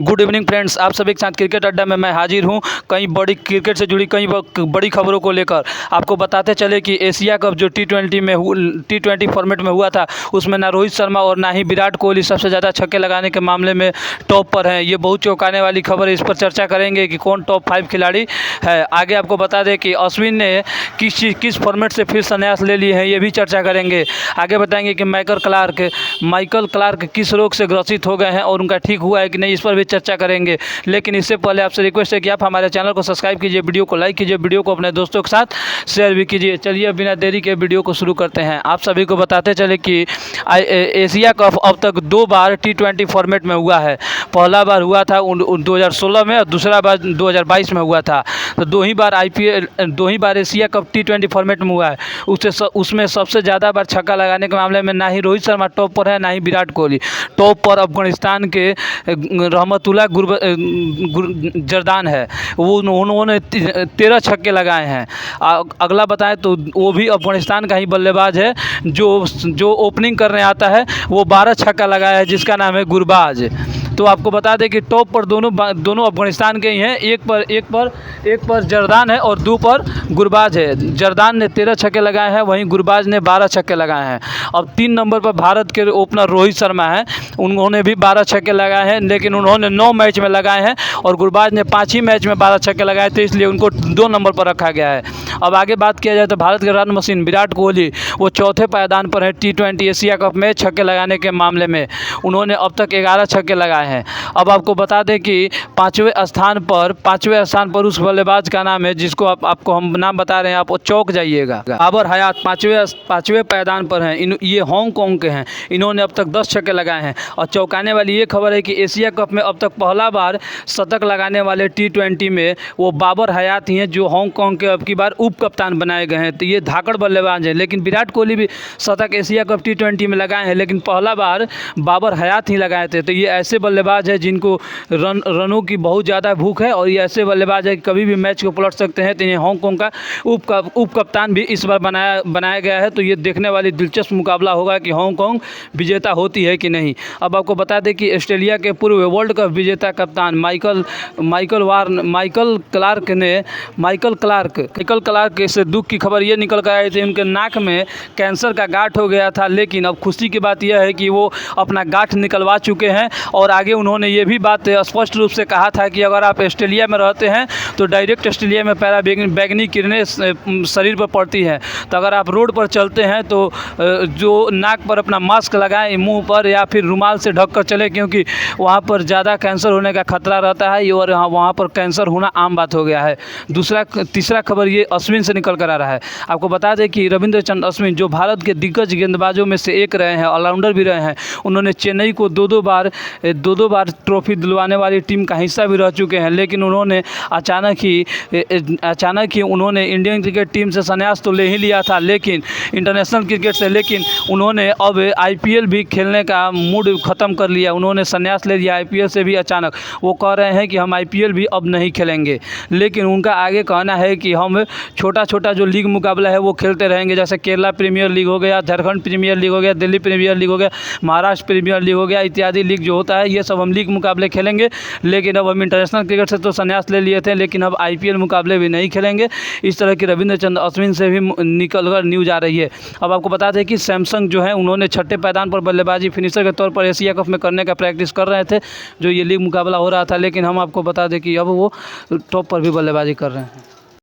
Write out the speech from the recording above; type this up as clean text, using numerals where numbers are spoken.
Good evening friends, आप सभी के साथ क्रिकेट अड्डा में मैं हाजिर हूं। कई बड़ी क्रिकेट से जुड़ी कई बड़ी खबरों को लेकर आपको बताते चले कि एशिया कप जो टी20 फॉर्मेट में हुआ था, उसमें ना रोहित शर्मा और ना ही विराट कोहली सबसे ज़्यादा छक्के लगाने के मामले में टॉप पर हैं। ये बहुत चौंकाने वाली खबर है, इस पर चर्चा करेंगे कि कौन टॉप 5 खिलाड़ी है। आगे आपको बता दें कि अश्विन ने किस फॉर्मेट से फिर संन्यास ले लिए हैं, ये भी चर्चा करेंगे। आगे बताएंगे कि माइकल क्लार्क किस रोग से ग्रसित हो गए हैं और उनका ठीक हुआ है कि नहीं, इस पर भी चर्चा करेंगे। लेकिन इससे पहले आपसे रिक्वेस्ट है कि आप हमारे चैनल को सब्सक्राइब कीजिए, वीडियो को लाइक कीजिए, वीडियो को अपने दोस्तों के साथ शेयर भी कीजिए। चलिए बिना देरी के वीडियो को शुरू करते हैं। आप सभी को बताते चले कि एशिया कप अब तक 2 बार टी20 फॉर्मेट में हुआ है। पहला बार हुआ था 2016 में और दूसरा बार 2022 में हुआ था। तो दो ही बार एशिया कप टी20 फॉर्मेट में हुआ है। उसमें सबसे ज़्यादा बार छक्का लगाने के मामले में ना ही रोहित शर्मा टॉप पर है, ना ही विराट कोहली। टॉप पर अफगानिस्तान के रहमतुल्लाह जरदान है, उन्होंने 13 छक्के लगाए हैं। अगला बताएं तो वो भी अफगानिस्तान का ही बल्लेबाज है जो ओपनिंग करने आता है, वो 12 छक्का लगाया है, जिसका नाम है गुरबाज। तो आपको बता दें कि टॉप पर दोनों अफगानिस्तान के ही हैं। एक पर जरदान है और 2 पर गुरबाज है। जरदान ने 13 छक्के लगाए हैं, वहीं गुरबाज ने 12 छक्के लगाए हैं। अब 3 नंबर पर भारत के ओपनर रोहित शर्मा हैं, उन्होंने भी 12 छक्के लगाए हैं, लेकिन उन्होंने 9 मैच में लगाए हैं और गुरबाज ने 5 ही मैच में 12 छक्के लगाए थे, इसलिए उनको 2 नंबर पर रखा गया है। अब आगे बात किया जाए तो भारत के रन मशीन विराट कोहली वो चौथे पायदान पर है टी20 एशिया कप में छक्के लगाने के मामले में। उन्होंने अब तक 11 छक्के लगाए हैं। अब आपको बता दें कि पाँचवें स्थान पर उस बल्लेबाज का नाम है जिसको आपको हम नाम बता रहे हैं, आप चौंक जाइएगा। बाबर हयात पाँचवें पायदान पर हैं। ये हांगकांग के हैं। इन्होंने अब तक 10 छक्के लगाए हैं। और चौंकाने वाली ये खबर है कि एशिया कप में अब तक पहला बार शतक लगाने वाले टी20 में वो बाबर हयात ही हैं, जो हांगकांग के अब की बार उप कप्तान बनाए गए हैं। तो ये धाकड़ बल्लेबाज हैं। लेकिन विराट कोहली भी शतक एशिया कप टी20 में लगाए हैं, लेकिन पहला बार बाबर हयात ही लगाए थे। तो ये ऐसे बल्लेबाज है जिनको रनों की बहुत ज़्यादा भूख है, और ये ऐसे बल्लेबाज है कि कभी भी मैच को पलट सकते हैं। तो इन्हें हांगकांग का उप कप्तान भी इस बार बनाया गया है। तो ये देखने वाली दिलचस्प मुकाबला होगा कि हांगकांग विजेता होती है कि नहीं। अब आपको बता दें कि ऑस्ट्रेलिया के पूर्व वर्ल्ड कप विजेता कप्तान माइकल क्लार्क से दुख की खबर ये निकल कर आई थी, उनके नाक में कैंसर का गांठ हो गया था। लेकिन अब खुशी की बात यह है कि वो अपना गांठ निकलवा चुके हैं, और आगे उन्होंने ये भी बात स्पष्ट रूप से कहा था कि अगर आप ऑस्ट्रेलिया में रहते हैं तो डायरेक्ट ऑस्ट्रेलिया में बैगनी किरणें शरीर पर पड़ती हैं। तो अगर आप रोड पर चलते हैं तो जो नाक पर अपना मास्क लगाएं, मुंह पर या फिर रुमाल से ढक कर चले, क्योंकि वहाँ पर ज़्यादा कैंसर होने का खतरा रहता है, और वहाँ पर कैंसर होना आम बात हो गया है। तीसरा खबर ये अश्विन से निकल कर आ रहा है। आपको बता दें कि रविंद्र अश्विन जो भारत के दिग्गज गेंदबाजों में से एक रहे हैं, ऑलराउंडर भी रहे हैं, उन्होंने चेन्नई को दो दो बार ट्रॉफी दिलवाने वाली टीम का हिस्सा भी रह चुके हैं। लेकिन उन्होंने अचानक ही उन्होंने इंडियन क्रिकेट टीम से संन्यास तो ले ही लिया था, लेकिन इंटरनेशनल क्रिकेट से, लेकिन उन्होंने अब आईपीएल भी खेलने का मूड ख़त्म कर लिया। उन्होंने संन्यास ले लिया आईपीएल से भी अचानक। वो कह रहे हैं कि हम आईपीएल भी अब नहीं खेलेंगे। लेकिन उनका आगे कहना है कि हम छोटा जो लीग मुकाबला है वो खेलते रहेंगे, जैसे केरला प्रीमियर लीग हो गया, झारखंड प्रीमियर लीग हो गया, दिल्ली प्रीमियर लीग हो गया, महाराष्ट्र प्रीमियर लीग हो गया, इत्यादि लीग जो होता है, ये सब हम लीग मुकाबले खेलेंगे। लेकिन अब हम इंटरनेशनल क्रिकेट से तो संन्यास ले लिए थे, लेकिन अब आईपीएल मुकाबले भी नहीं खेलेंगे। इस तरह की रविंद्र अश्विन से भी निकलकर न्यूज़ आ रही है। अब आपको बता दें कि सैमसंग जो है, उन्होंने छठे पायदान पर बल्लेबाजी फिनिशर के तौर पर एशिया कप में करने का प्रैक्टिस कर रहे थे, जो ये लीग मुकाबला हो रहा था। लेकिन हम आपको बता दें कि अब वो टॉप पर भी बल्लेबाजी कर रहे हैं।